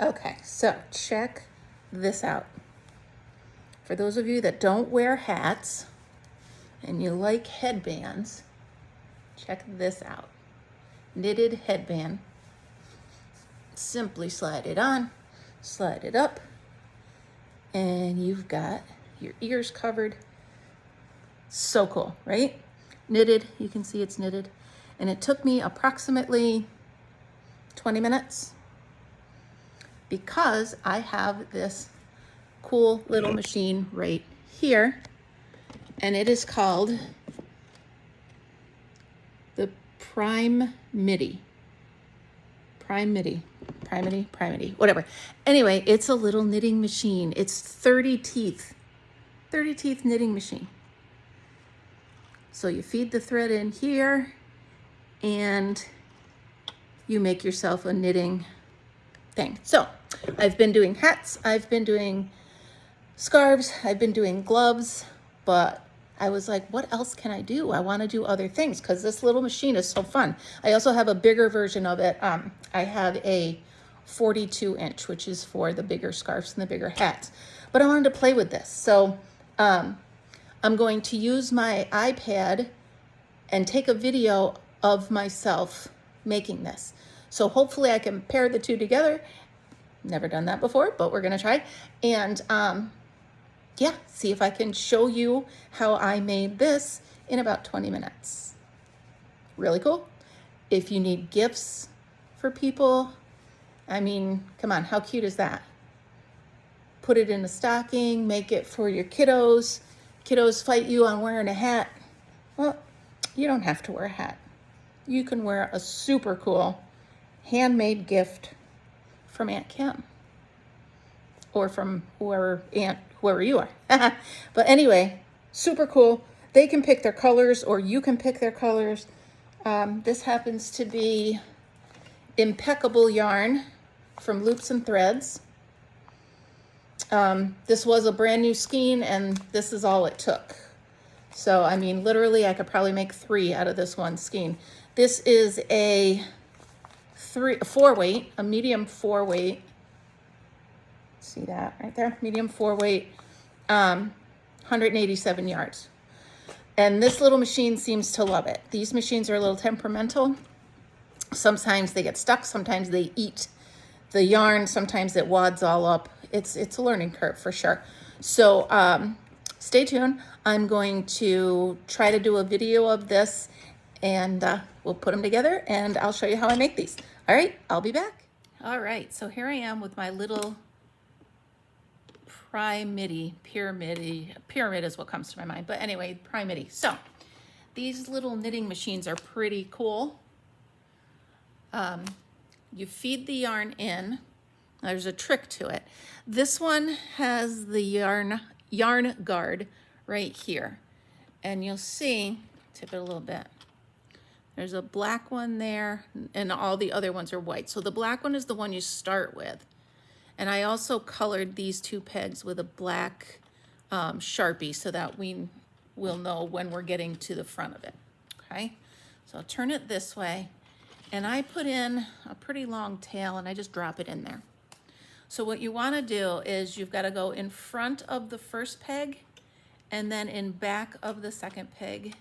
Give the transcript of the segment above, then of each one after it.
Okay, so check this out. For those of you that don't wear hats and you like headbands, check this out. Knitted headband. Simply slide it on, slide it up, and you've got your ears covered. So cool, right? Knitted, you can see it's knitted. And it took me approximately 20 minutes because I have this cool little machine right here, and it is called the Prime MIDI, whatever. Anyway, it's a little knitting machine. It's 30 teeth knitting machine. So you feed the thread in here and you make yourself a knitting thing. So I've been doing hats, I've been doing scarves, I've been doing gloves, but I was like, what else can I do? I want to do other things because this little machine is so fun. I also have a bigger version of it. I have a 42-inch, which is for the bigger scarves and the bigger hats. But I wanted to play with this. So I'm going to use my iPad and take a video of myself making this. So hopefully I can pair the two together. Never done that before, but we're gonna try. And yeah, see if I can show you how I made this in about 20 minutes. Really cool. If you need gifts for people, I mean, come on, how cute is that? Put it in a stocking, make it for your kiddos. Kiddos fight you on wearing a hat. Well, you don't have to wear a hat. You can wear a super cool handmade gift from Aunt Kim or from whoever you are. But anyway, super cool. They can pick their colors or you can pick their colors. This happens to be impeccable yarn from Loops and Threads. This was a brand new skein and this is all it took. So, I mean, literally I could probably make 3 out of this one skein. This is a 4-weight, a medium 4-weight. See that right there? Medium 4-weight, 187 yards. And this little machine seems to love it. These machines are a little temperamental. Sometimes they get stuck, sometimes they eat the yarn, sometimes it wads all up. It's a learning curve for sure. So stay tuned. I'm going to try to do a video of this and we'll put them together and I'll show you how I make these. All right, I'll be back. All right, so here I am with my little pyramid is what comes to my mind. But anyway, Prime MIDI. So these little knitting machines are pretty cool. You feed the yarn in. There's a trick to it. This one has the yarn guard right here. And you'll see, tip it a little bit. There's a black one there and all the other ones are white. So the black one is the one you start with. And I also colored these 2 pegs with a black Sharpie so that we will know when we're getting to the front of it, okay? So I'll turn it this way and I put in a pretty long tail and I just drop it in there. So what you wanna do is you've gotta go in front of the first peg and then in back of the second peg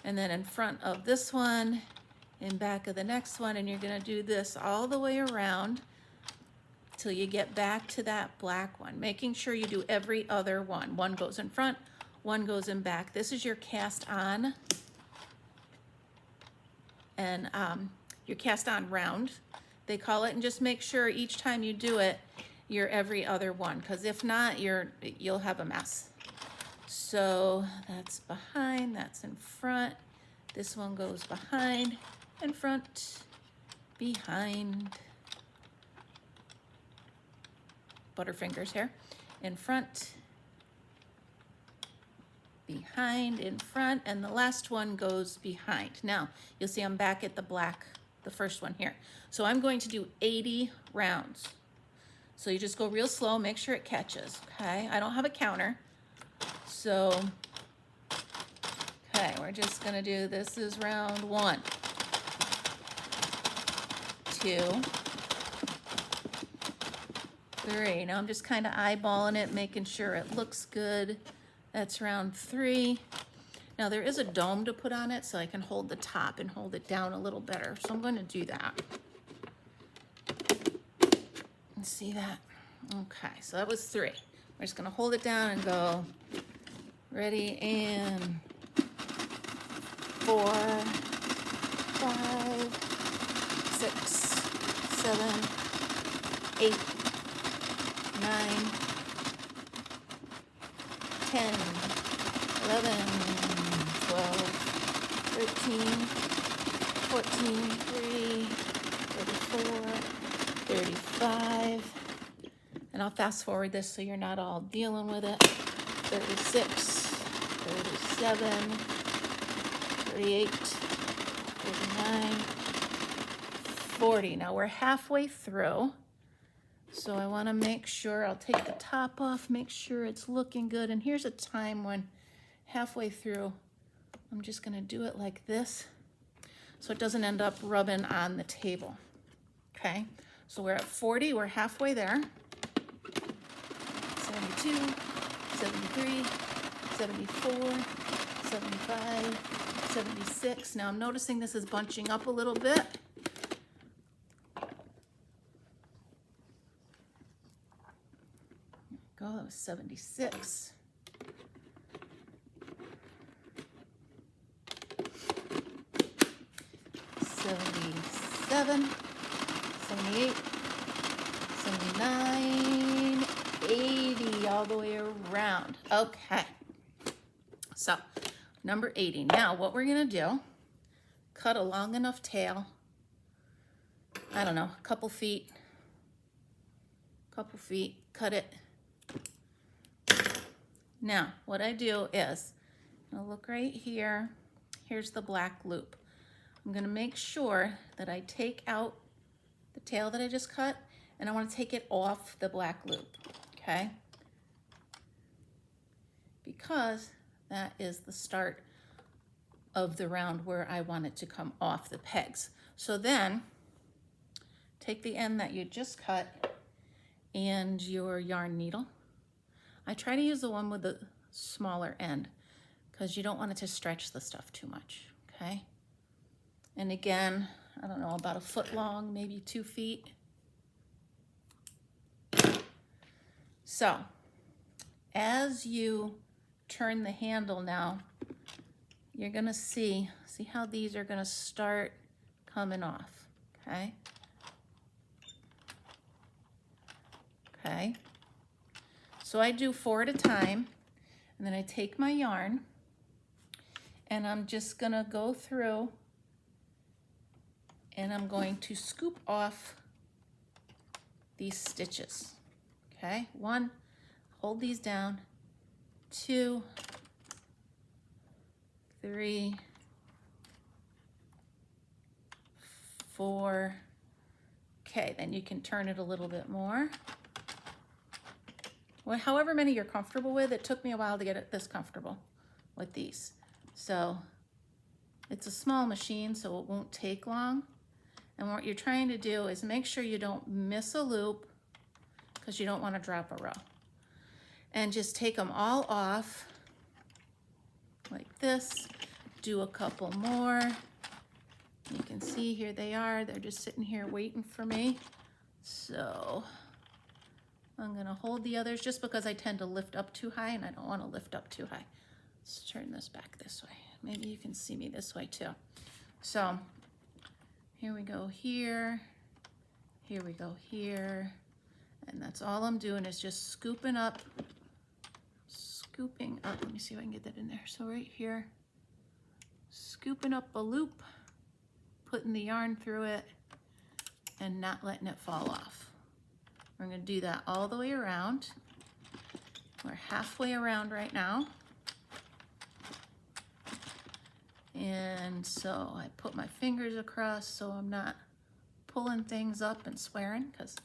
and then in front of this one, in back of the next one, and you're gonna do this all the way around till you get back to that black one, making sure you do every other one. One goes in front, one goes in back. This is your cast on, and your cast on round, they call it, and just make sure each time you do it, you're every other one, because if not, you'll have a mess. So that's behind, that's in front. This one goes behind, in front, behind. Butterfingers here. In front, behind, in front, and the last one goes behind. Now, you'll see I'm back at the black, the first one here. So I'm going to do 80 rounds. So you just go real slow, make sure it catches, okay? I don't have a counter. So, okay, we're just gonna do, this is round 1, 2, 3. Now I'm just kind of eyeballing it, making sure it looks good. That's round 3. Now there is a dome to put on it, so I can hold the top and hold it down a little better. So I'm going to do that. See that? Okay, so that was 3. We're just going to hold it down and go ready and 4, 5, 6, 7, 8, 9, 10, 11, 12, 13, 14, 3, 34, 35. And I'll fast forward this so you're not all dealing with it. 36, 37, 38, 39, 40. Now we're halfway through. So I want to make sure, I'll take the top off, make sure it's looking good. And here's a time when halfway through, I'm just going to do it like this so it doesn't end up rubbing on the table. Okay, so we're at 40, we're halfway there. 72, 73, 74, 75, 76. Now I'm noticing this is bunching up a little bit. Go, that was 76. 77, 78, 79, 80, all the way around. Okay, so number 80. Now what we're gonna do, cut a long enough tail, I don't know, a couple feet, cut it. Now what I do is, I'll look right here, here's the black loop. I'm gonna make sure that I take out the tail that I just cut, and I want to take it off the black loop, okay? Because that is the start of the round where I want it to come off the pegs. So then, take the end that you just cut and your yarn needle. I try to use the one with the smaller end because you don't want it to stretch the stuff too much, okay? And again, I don't know, about a foot long, maybe 2 feet. So, as you turn the handle now, you're gonna see how these are gonna start coming off, okay? Okay. So I do 4 at a time, and then I take my yarn, and I'm just gonna go through, and I'm going to scoop off these stitches. Okay, 1, hold these down, 2, 3, 4. Okay, then you can turn it a little bit more. Well, however many you're comfortable with. It took me a while to get it this comfortable with these. So it's a small machine, so it won't take long. And what you're trying to do is make sure you don't miss a loop, because you don't want to drop a row. And just take them all off like this. Do a couple more. You can see here they are. They're just sitting here waiting for me. So I'm going to hold the others just because I tend to lift up too high, and I don't want to lift up too high. Let's turn this back this way. Maybe you can see me this way too. So here we go here. Here we go here. And that's all I'm doing is just scooping up. Let me see if I can get that in there. So right here, scooping up a loop, putting the yarn through it, and not letting it fall off. We're going to do that all the way around. We're halfway around right now. And so I put my fingers across so I'm not pulling things up and swearing, because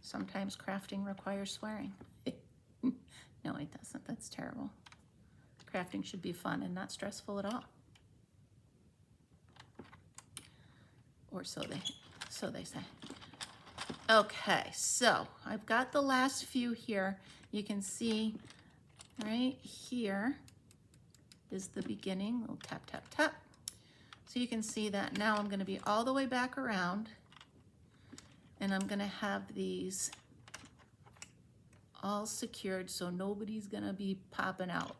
sometimes crafting requires swearing. No, it doesn't. That's terrible. Crafting should be fun and not stressful at all. Or so they say. Okay, so I've got the last few here. You can see right here is the beginning. Little tap, tap, tap. So you can see that now I'm going to be all the way back around, and I'm going to have these all secured so nobody's going to be popping out.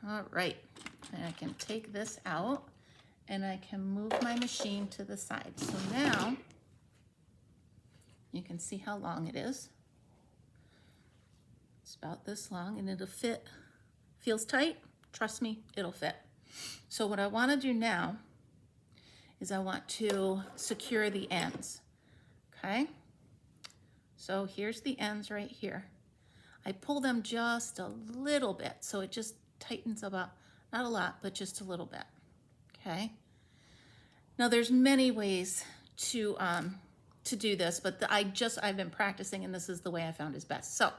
All right, and I can take this out and I can move my machine to the side. So now you can see how long it is. It's about this long and it'll fit. Feels tight? Trust me, it'll fit. So what I want to do now is I want to secure the ends, okay? So here's the ends right here. I pull them just a little bit so it just tightens about, not a lot, but just a little bit, okay? Now there's many ways to do this, but I've been practicing and this is the way I found is best. So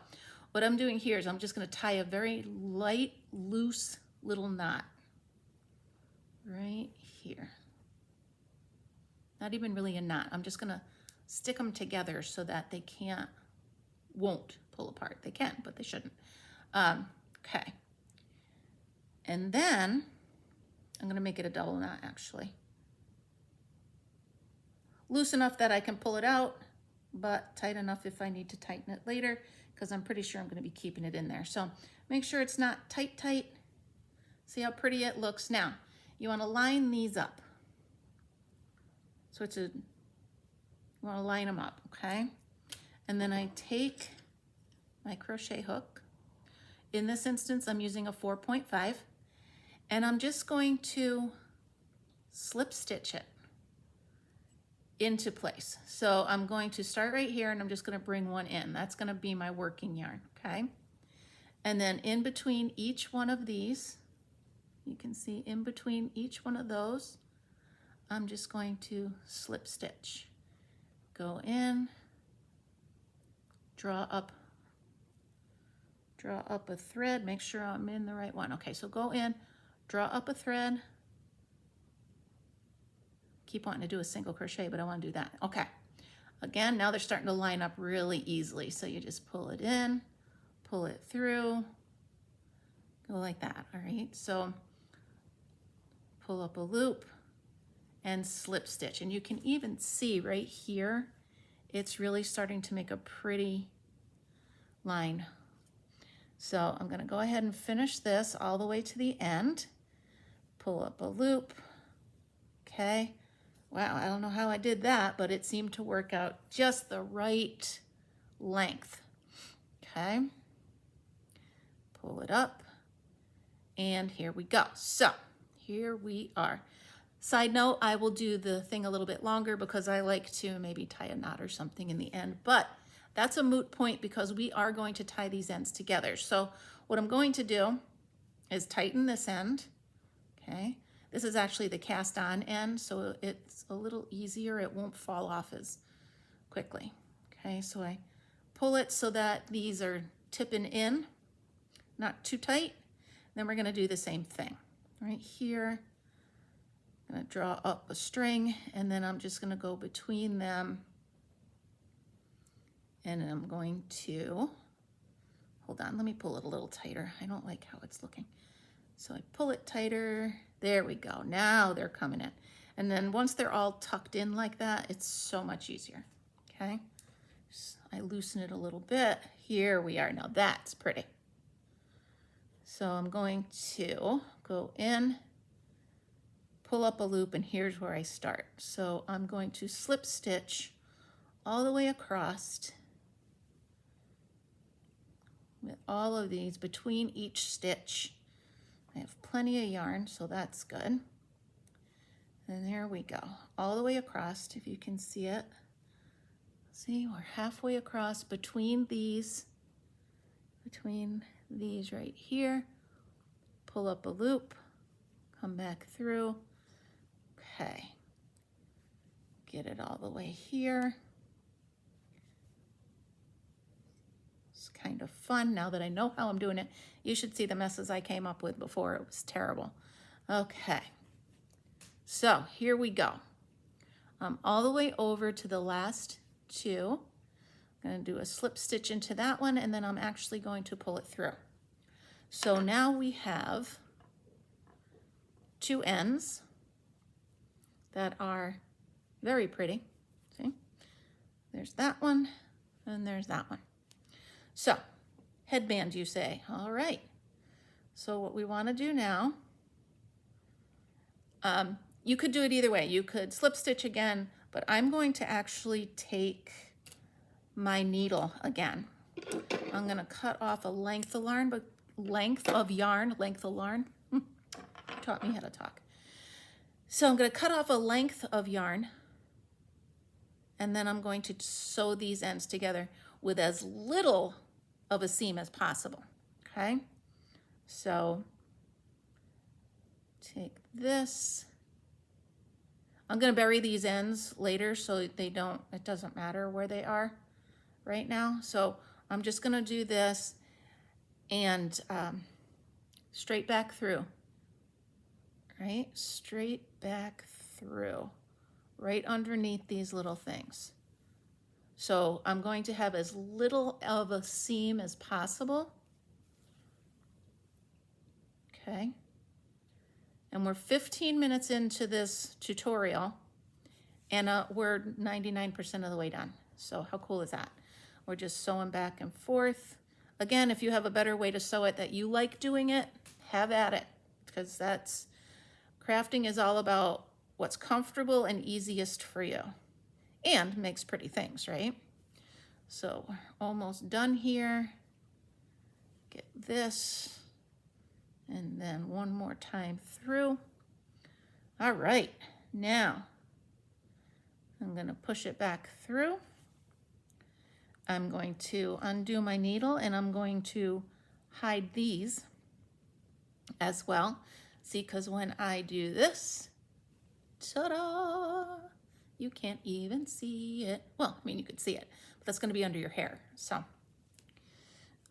what I'm doing here is I'm just going to tie a very light, loose little knot right here. Not even really a knot. I'm just going to stick them together so that they won't pull apart. They can, but they shouldn't. Okay. And then I'm going to make it a double knot actually. Loose enough that I can pull it out, but tight enough if I need to tighten it later, because I'm pretty sure I'm going to be keeping it in there. So make sure it's not tight, tight. See how pretty it looks? Now, you want to line these up. So you want to line them up, okay? And then I take my crochet hook. In this instance, I'm using a 4.5, and I'm just going to slip stitch it into place. So I'm going to start right here and I'm just going to bring one in. That's going to be my working yarn, okay? And then in between each one of these, you can see in between each one of those, I'm just going to slip stitch. Go in, draw up a thread, make sure I'm in the right one. Okay, so go in, draw up a thread. Keep wanting to do a single crochet, but I want to do that. Okay. Again, now they're starting to line up really easily. So you just pull it in, pull it through, go like that. All right. So pull up a loop and slip stitch. And you can even see right here, it's really starting to make a pretty line. So I'm going to go ahead and finish this all the way to the end. Pull up a loop. Okay. Wow, I don't know how I did that, but it seemed to work out just the right length. Okay, pull it up, and here we go. So here we are. Side note, I will do the thing a little bit longer because I like to maybe tie a knot or something in the end, but that's a moot point because we are going to tie these ends together. So what I'm going to do is tighten this end, okay? This is actually the cast on end, so it's a little easier. It won't fall off as quickly. Okay, so I pull it so that these are tipping in, not too tight. Then we're gonna do the same thing. Right here, I'm gonna draw up a string, and then I'm just gonna go between them, and I'm going to, hold on, let me pull it a little tighter. I don't like how it's looking. So I pull it tighter. There we go. Now they're coming in. And then once they're all tucked in like that, it's so much easier. Okay. So I loosen it a little bit. Here we are. Now that's pretty. So I'm going to go in, pull up a loop, and here's where I start. So I'm going to slip stitch all the way across with all of these between each stitch. I have plenty of yarn, so that's good. And there we go, all the way across, if you can see it. See, we're halfway across between these right here. Pull up a loop, come back through. Okay, get it all the way here. It's kind of fun now that I know how I'm doing it. You should see the messes I came up with before. It was terrible. Okay, so here we go. all the way over to the last two. I'm going to do a slip stitch into that one, and then I'm actually going to pull it through. So now we have two ends that are very pretty. See? There's that one, and there's that one. So, headband, you say. All right. So what we want to do now, you could do it either way. You could slip stitch again, but I'm going to actually take my needle again. I'm going to cut off a length of yarn, taught me how to talk. So I'm going to cut off a length of yarn, and then I'm going to sew these ends together with as little of a seam as possible, okay? So take this. I'm going to bury these ends later so it doesn't matter where they are right now. So I'm just going to do this and straight back through, right? Straight back through, right underneath these little things. So I'm going to have as little of a seam as possible. Okay. And we're 15 minutes into this tutorial, and we're 99% of the way done. So how cool is that? We're just sewing back and forth. Again, if you have a better way to sew it that you like doing it, have at it, because crafting is all about what's comfortable and easiest for you, and makes pretty things, right? So we're almost done here. Get this. And then one more time through. All right, now I'm going to push it back through. I'm going to undo my needle, and I'm going to hide these as well. See, because when I do this, ta-da, you can't even see it. Well, I mean, you could see it, but that's going to be under your hair, so.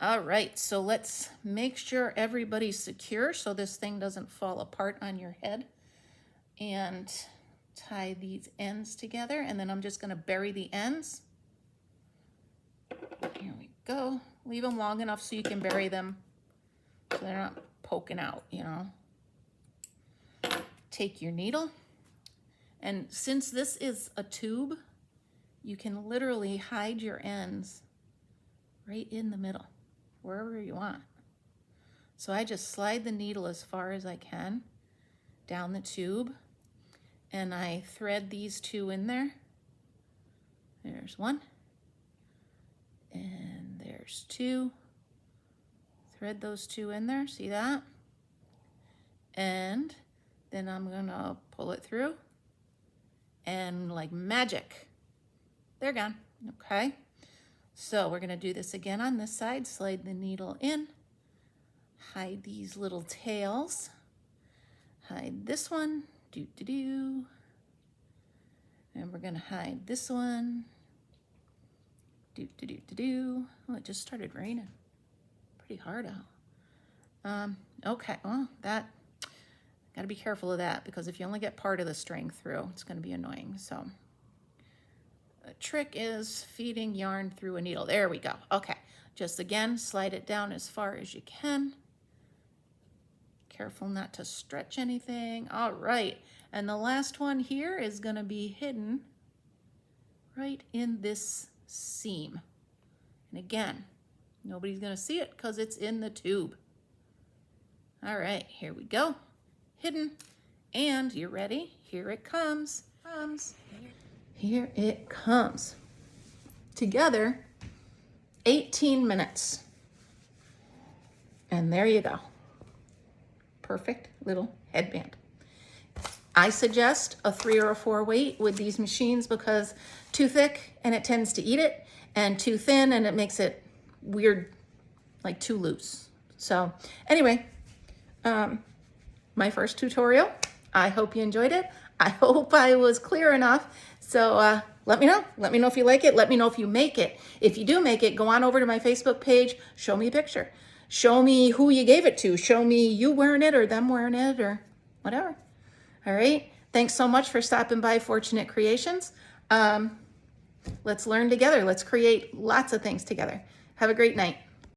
All right, so let's make sure everybody's secure so this thing doesn't fall apart on your head. And tie these ends together, and then I'm just gonna bury the ends. Here we go. Leave them long enough so you can bury them so they're not poking out, you know. Take your needle, and since this is a tube, you can literally hide your ends right in the middle, wherever you want. So I just slide the needle as far as I can down the tube, and I thread these two in there. There's one, and there's two. Thread those two in there, see that? And then I'm gonna pull it through, and like magic, they're gone, okay? So we're gonna do this again on this side. Slide the needle in, hide these little tails, hide this one, and we're gonna hide this one, Oh, it just started raining, pretty hard out. Okay, well, gotta be careful of that, because if you only get part of the string through, it's gonna be annoying, so. The trick is feeding yarn through a needle. There we go. Okay, just again, slide it down as far as you can. Careful not to stretch anything. All right, and the last one here is gonna be hidden right in this seam. And again, nobody's gonna see it because it's in the tube. All right, here we go. Hidden, and you ready? Here it comes. Here it comes. Together, 18 minutes. And there you go. Perfect little headband. I suggest a 3 or a 4 weight with these machines, because too thick and it tends to eat it, and too thin and it makes it weird, like too loose. So anyway, my first tutorial. I hope you enjoyed it. I hope I was clear enough. So let me know. Let me know if you like it. Let me know if you make it. If you do make it, go on over to my Facebook page. Show me a picture. Show me who you gave it to. Show me you wearing it or them wearing it or whatever. All right. Thanks so much for stopping by Fortunate Creations. Let's learn together. Let's create lots of things together. Have a great night.